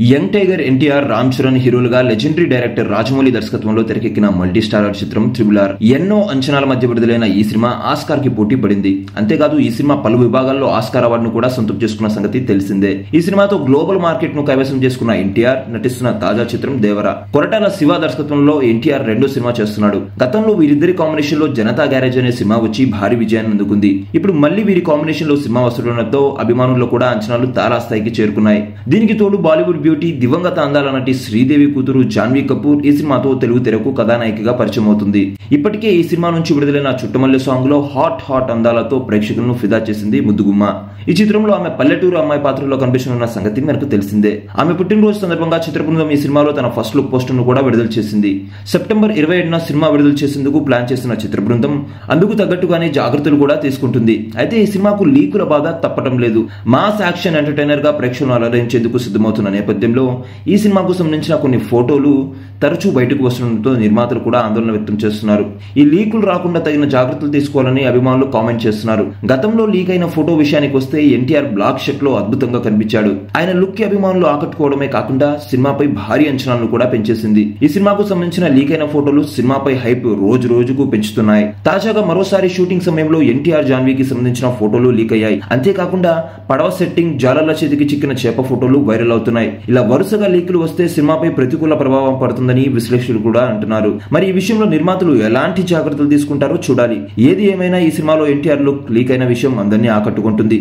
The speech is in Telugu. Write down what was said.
యంగ్ టైగర్ ఎన్టీఆర్, రామ్ చరణ్ హీరోలుగా లెజెండరీ డైరెక్టర్ రాజమౌళి దర్శకత్వంలో తెరకెక్కిన మల్టీ స్టారర్ చిత్రం త్రిబుల్ ఆర్. ఎన్నో అంచనాల మధ్య విడుదలైన ఈ సినిమా ఆస్కార్ కి పోటీ పడింది. అంతేకాదు ఈ సినిమా పలు విభాగాల్లో ఆస్కార్ అవార్డును కూడా సొంతం చేసుకున్న సంగతి తెలిసిందే. ఈ సినిమాతో గ్లోబల్ మార్కెట్ ను కైవసం చేసుకున్న ఎన్టీఆర్ నటిస్తున్న తాజా చిత్రం దేవర. కొరటాల శివ దర్శకత్వంలో ఎన్టీఆర్ రెండో సినిమా చేస్తున్నాడు. గతంలో వీరిద్దరి కాంబినేషన్ లో జనతా గ్యారేజ్ అనే సినిమా వచ్చి భారీ విజయాన్ని అందుకుంది. ఇప్పుడు మళ్లీ వీరి కాంబినేషన్ లో సినిమా వస్తుండటంతో అభిమానుల్లో కూడా అంచనాలు తారాస్థాయికి చేరుకున్నాయి. దీనికి తోడు బాలీవుడ్ బ్యూటీ, దివంగత అందాల నటి శ్రీదేవి కూతురు జాన్వీ కపూర్ ఈ సినిమాతో తెలుగు తెరకు కథానాయికగా పరిచయం అవుతుంది. ఇప్పటికే ఈ సినిమా నుంచి విడుదలైన చుట్టమల్లె సాంగ్ లో హాట్ అందాలతో ప్రేక్షకులను ఫిదా చేసింది ముద్దుగుమ్మ. ఈ చిత్రంలో ఆమె పల్లెటూరు అమ్మాయి పాత్రలో కనిపిస్తున్న సంగతి మనకు తెలిసిందే. ఆమె పుట్టినరోజు సందర్భంగా చిత్ర బృందం ఈ సినిమాలో తన ఫస్ట్ లుక్ పోస్టర్ ను కూడా విడుదల చేసింది. సెప్టెంబర్ 27న సినిమా విడుదల చేసేందుకు ప్లాన్ చేసిన చిత్ర బృందం అందుకు తగ్గట్టుగానే జాగ్రత్తలు కూడా తీసుకుంటుంది. అయితే ఈ సినిమాకు లీకుల బాధ తప్పటం లేదు. మాస్ యాక్షన్ ఎంటర్టైనర్ గా ప్రేక్షకులను అలరించేందుకు సిద్ధమవుతున్న నేపథ్యంలో ఈ సినిమాకు సంబంధించిన కొన్ని ఫోటోలు తరచూ బయటకు వస్తుండటంతో నిర్మాతలు కూడా ఆందోళన వ్యక్తం చేస్తున్నారు. ఈ లీకులు రాకుండా తగిన జాగ్రత్తలు తీసుకోవాలని అభిమానులు కామెంట్ చేస్తున్నారు. గతంలో లీక్ అయిన ఫోటో విషయానికి వస్తే ఎన్టీఆర్ బ్లాక్ షర్ట్ లో అద్భుతంగా కనిపించాడు. ఆయన లుక్ కి అభిమానులు ఆకట్టుకోవడమే కాకుండా సినిమాపై భారీ అంచనాలను కూడా పెంచేసింది. ఈ సినిమాకు సంబంధించిన లీక్ అయిన ఫోటోలు సినిమాపై హైప్ రోజు రోజుకు పెంచుతున్నాయి. తాజాగా మరోసారి షూటింగ్ సమయంలో ఎన్టీఆర్, జాన్వీకి సంబంధించిన ఫోటోలు లీక్ అయ్యాయి. అంతేకాకుండా పడవ సెట్టింగ్, జాలర్ల చేతికి చిక్కిన చేప ఫోటోలు వైరల్ అవుతున్నాయి. ఇలా వరుసగా లీకులు వస్తే సినిమాపై ప్రతికూల ప్రభావం పడుతుందని విశ్లేషకులు కూడా అంటున్నారు. మరి ఈ విషయంలో నిర్మాతలు ఎలాంటి జాగ్రత్తలు తీసుకుంటారో చూడాలి. ఏది ఏమైనా ఈ సినిమాలో ఎన్టీఆర్ లుక్ లీక్ అయిన విషయం అందరినీ ఆకట్టుకుంటుంది.